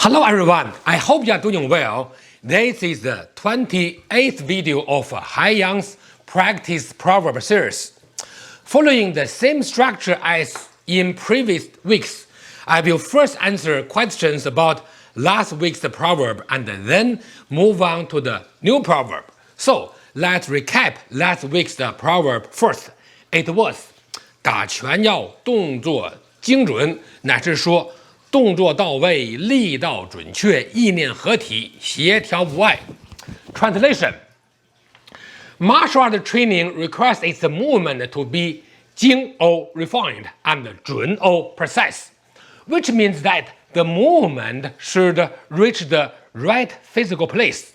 Hello everyone, I hope you are doing well. This is the 28th video of Hai Yang's Practice Proverb series. Following the same structure as in previous weeks, I will first answer questions about last week's proverb and then move on to the new proverb. So let's recap last week's proverb first. It was 打拳要动作精准，乃是说动作到位，力道准确，意念合体，协调无碍。Translation: Martial art training requires its movement to be 精 or refined and 准 or precise, which means that the movement should reach the right physical place.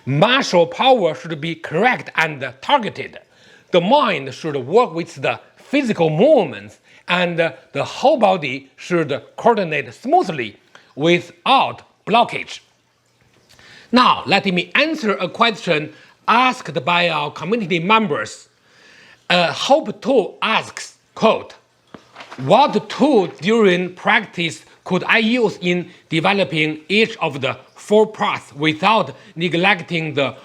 Martial power should be correct and targeted. The mind should work with the physical movements, and the whole body should coordinate smoothly without blockage. Now, let me answer a question asked by our community members. Hope 2 asks, quote, what tool during practice could I use in developing each of the 4 parts without neglecting the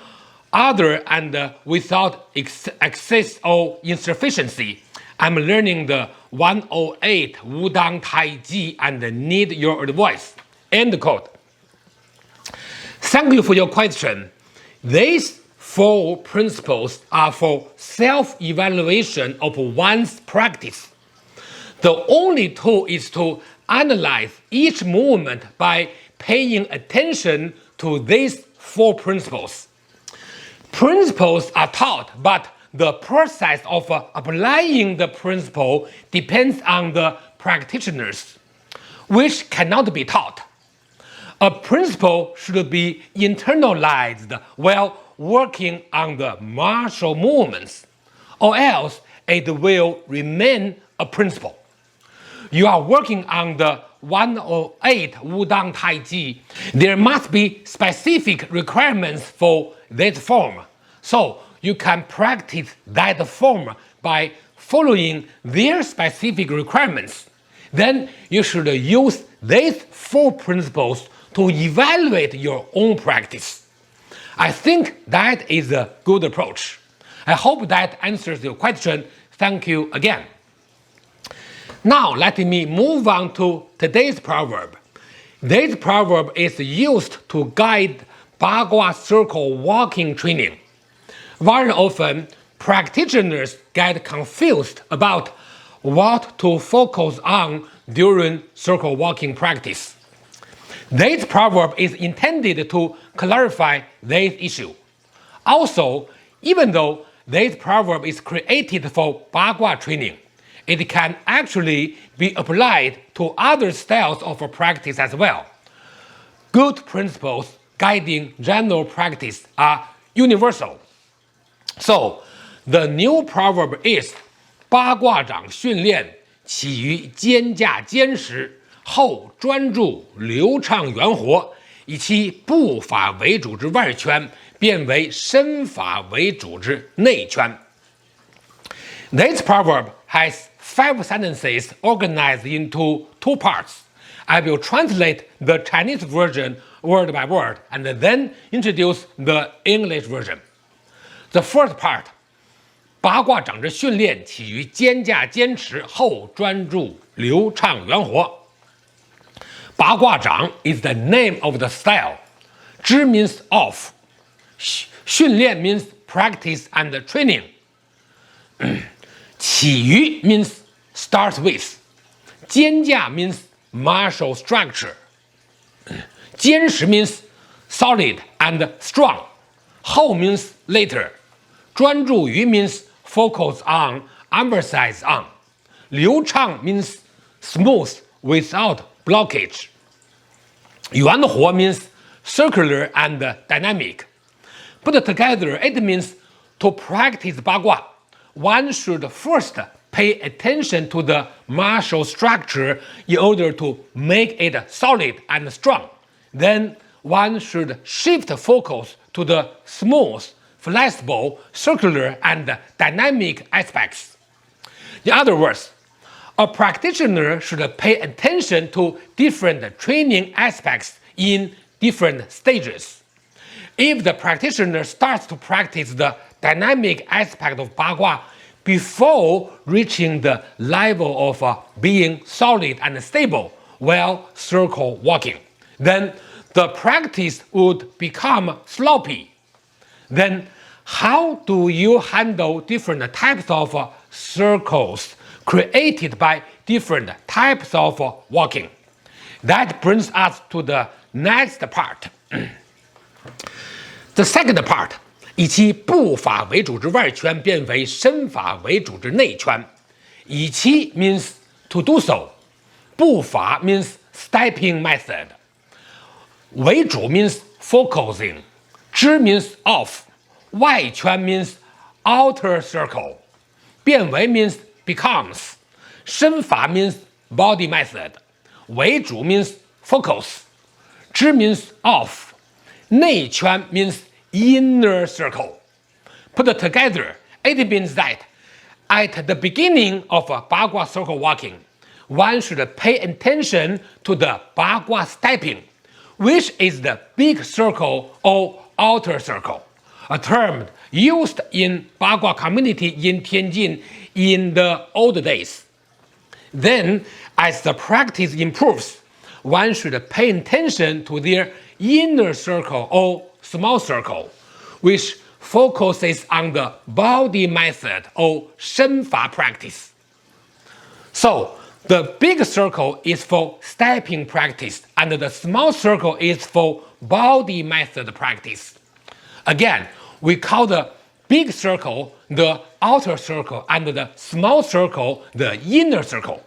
other and without excess or insufficiency? I'm learning the 108 Wudang Tai Ji and need your advice. End quote. Thank you for your question. These 4 principles are for self-evaluation of one's practice. The only tool is to analyze each movement by paying attention to these 4 principles. Principles are taught, but the process of applying the principle depends on the practitioners, which cannot be taught. A principle should be internalized while working on the martial movements, or else it will remain a principle. You are working on the 108 Wudang Tai Ji. There must be specific requirements for this form, so you can practice that form by following their specific requirements. Then you should use these 4 principles to evaluate your own practice. I think that is a good approach. I hope that answers your question. Thank you again. Now let me move on to today's proverb. This proverb is used to guide Ba Gua circle walking training. Very often, practitioners get confused about what to focus on during circle walking practice. This proverb is intended to clarify this issue. Also, even though this proverb is created for Ba Gua training, it can actually be applied to other styles of practice as well. Good principles guiding general practice are universal. So, the new proverb is 八卦掌训练起于肩架坚实，后专注流畅圆活，以其步法为主之外圈变为身法为主之内圈。This proverb has 5 sentences organized into 2 parts. I will translate the Chinese version word by word and then introduce the English version. The first part, 八卦掌之训练起于肩架坚持，后专注流畅圆活。八卦掌 is the name of the style. 知 means of. 训练 means practice and training. 起于 means start with. 肩架 means martial structure. 坚实 means solid and strong. 后 means later. 专注于 means focus on, emphasize on. 流畅 means smooth without blockage. 圆活 means circular and dynamic. Put together, it means to practice Ba Gua, one should first pay attention to the martial structure in order to make it solid and strong. Then one should shift focus to the smooth, flexible, circular, and dynamic aspects. In other words, a practitioner should pay attention to different training aspects in different stages. If the practitioner starts to practice the dynamic aspect of Ba Gua before reaching the level of being solid and stable while circle walking, then the practice would become sloppy. Then how do you handle different types of circles created by different types of walking? That brings us to the next part. The second part, 以其步法为主之外圈变为身法为主之内圈。以其 means to do so. 步法 means stepping method. 为主 means focusing. 之 means of. 外圈 means outer circle. 变为 means becomes. 身法 means body method. 为主 means focus. 之 means of. 内圈 means inner circle. Put together, it means that at the beginning of Ba Gua circle walking, one should pay attention to the Ba Gua stepping, which is the big circle or outer circle, a term used in Ba Gua community in Tianjin in the old days. Then, as the practice improves, one should pay attention to their inner circle or small circle, which focuses on the body method or 身法 practice. So, the big circle is for stepping practice, and the small circle is for body method practice. Again, we call the big circle the outer circle and the small circle the inner circle.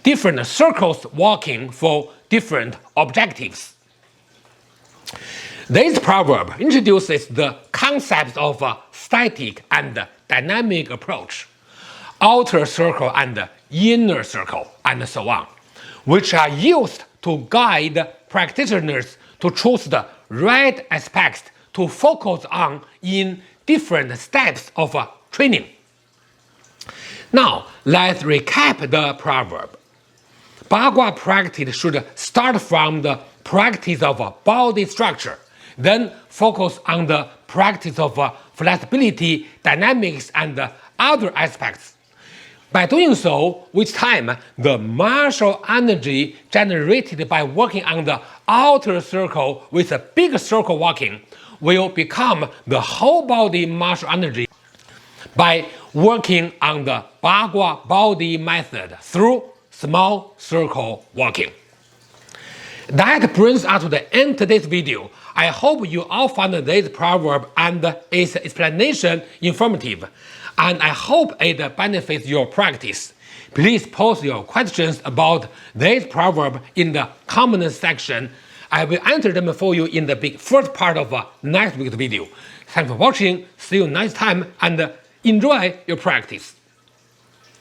Different circles walking for different objectives. This proverb introduces the concepts of a static and dynamic approach, outer circle and inner circle, and so on, which are used to guide practitioners to choose the right aspects to focus on in different steps of training. Now, let's recap the proverb. Ba Gua practice should start from the practice of body structure, then focus on the practice of flexibility, dynamics, and other aspects. By doing so, with time, the martial energy generated by working on the outer circle with a big circle walking will become the whole body martial energy by working on the Ba Gua body method through small circle walking. That brings us to the end of today's video. I hope you all found this proverb and its explanation informative, and I hope it benefits your practice. Please post your questions about this proverb in the comment section. I will answer them for you in the first part of next week's video. Thanks for watching, see you next time, and enjoy your practice.